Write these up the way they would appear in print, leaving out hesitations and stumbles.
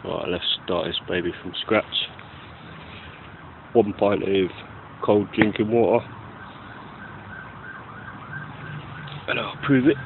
Right, let's start this baby from scratch. 1 pint of cold drinking water, and I'll prove it.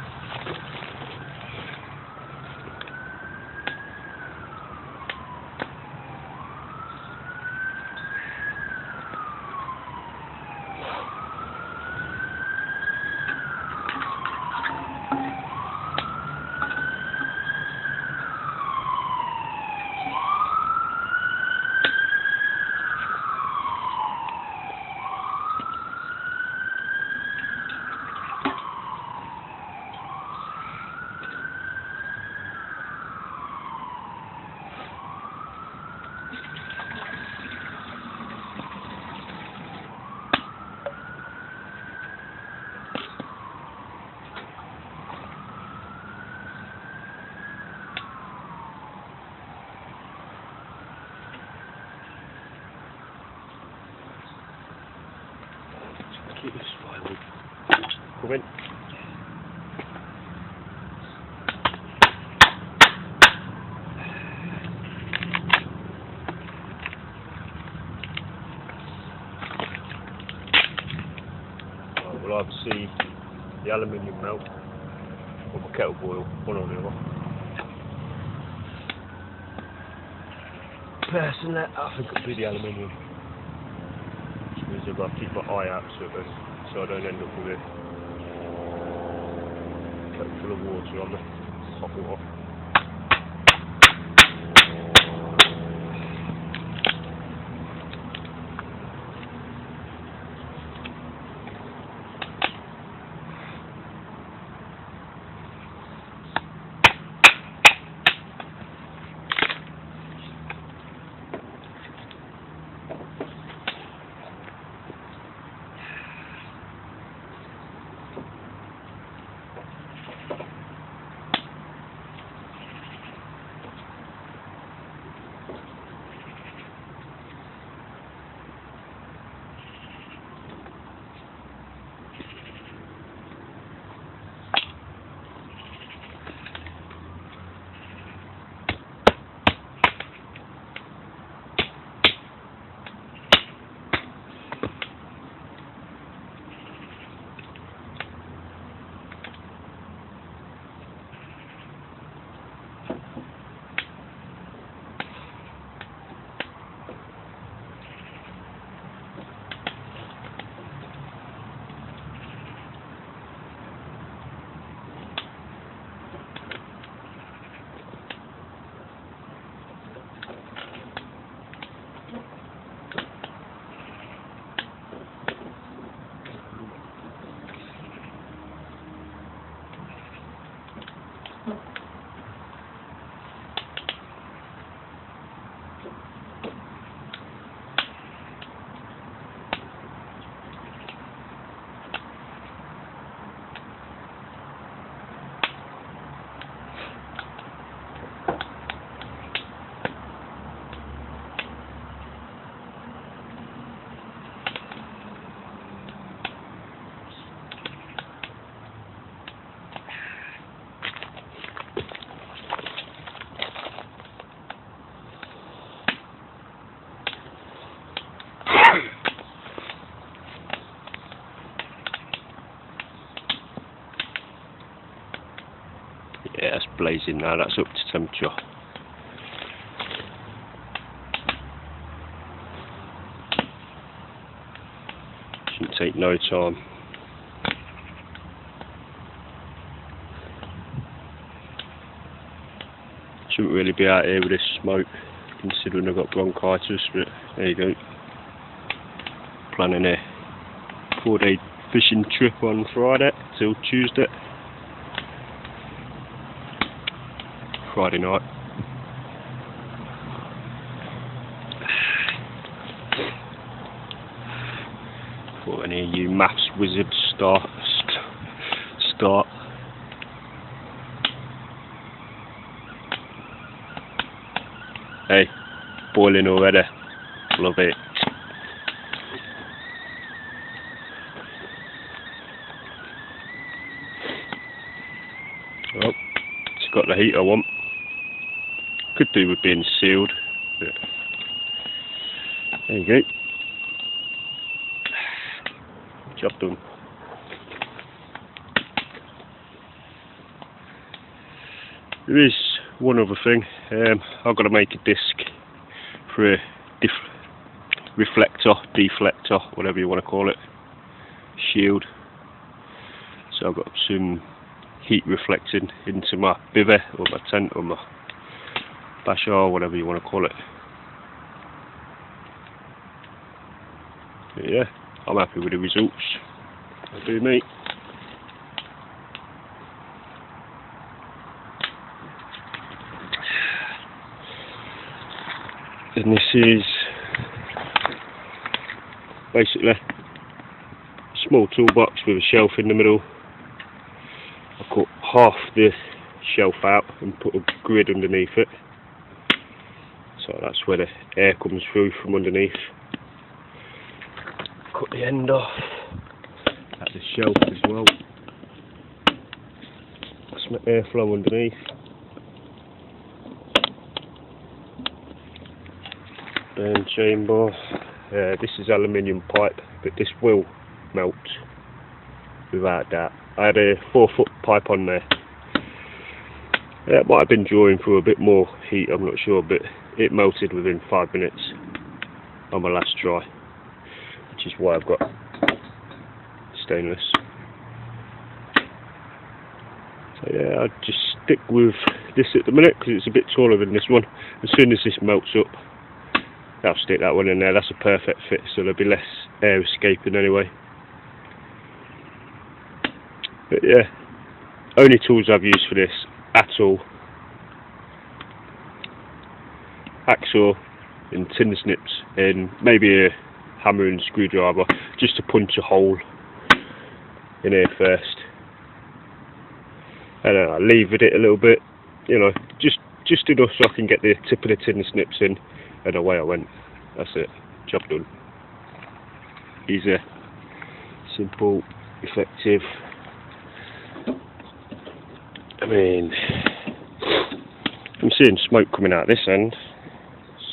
Keep this firewood coming. Right, we'll either see the aluminium melt or the kettle boil, one or the other. Personally, I think it'll be the aluminium. Which means I've got to keep my eye out so I don't end up with a kettle full of water on me, hot water. Yeah, that's blazing now, that's up to temperature. Shouldn't take no time. Shouldn't really be out here with this smoke, considering I've got bronchitis, but there you go. Planning a 4-day fishing trip on Friday till Tuesday. Friday night. For any of you maths wizards start. Hey, boiling already. Love it. Oh, it's got the heat I want. Could do with being sealed. But there you go. Job done. There is one other thing. I've got to make a disc for a reflector, deflector, whatever you want to call it, shield. So I've got some heat reflecting into my bivvy or my tent or my hacksaw, whatever you want to call it. But yeah, I'm happy with the results. That'll do me. And this is basically a small toolbox with a shelf in the middle. I cut half the shelf out and put a grid underneath it, so that's where the air comes through from underneath. Cut the end off at the shelf as well. That's my airflow underneath. Burn chamber. This is aluminium pipe, but this will melt without doubt. I had a 4-foot pipe on there. It might have been drawing through a bit more heat, I'm not sure, but it melted within 5 minutes on my last try, which is why I've got stainless. So yeah, I'll just stick with this at the minute because it's a bit taller than this one. As soon as this melts up, I'll stick that one in there. That's a perfect fit, so there'll be less air escaping anyway. But yeah, only tools I've used for this at all: hacksaw and tin snips, and maybe a hammer and screwdriver just to punch a hole in here first. And then I levered it a little bit, you know, just enough so I can get the tip of the tin snips in, and away I went. That's it, job done. Easy, simple, effective. I mean, I'm seeing smoke coming out this end,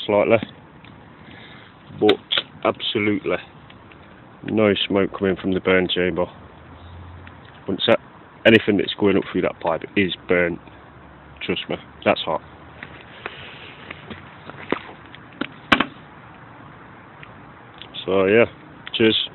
slightly, but absolutely no smoke coming from the burn chamber. Once that, anything that's going up through that pipe is burnt, trust me, that's hot. So yeah, cheers.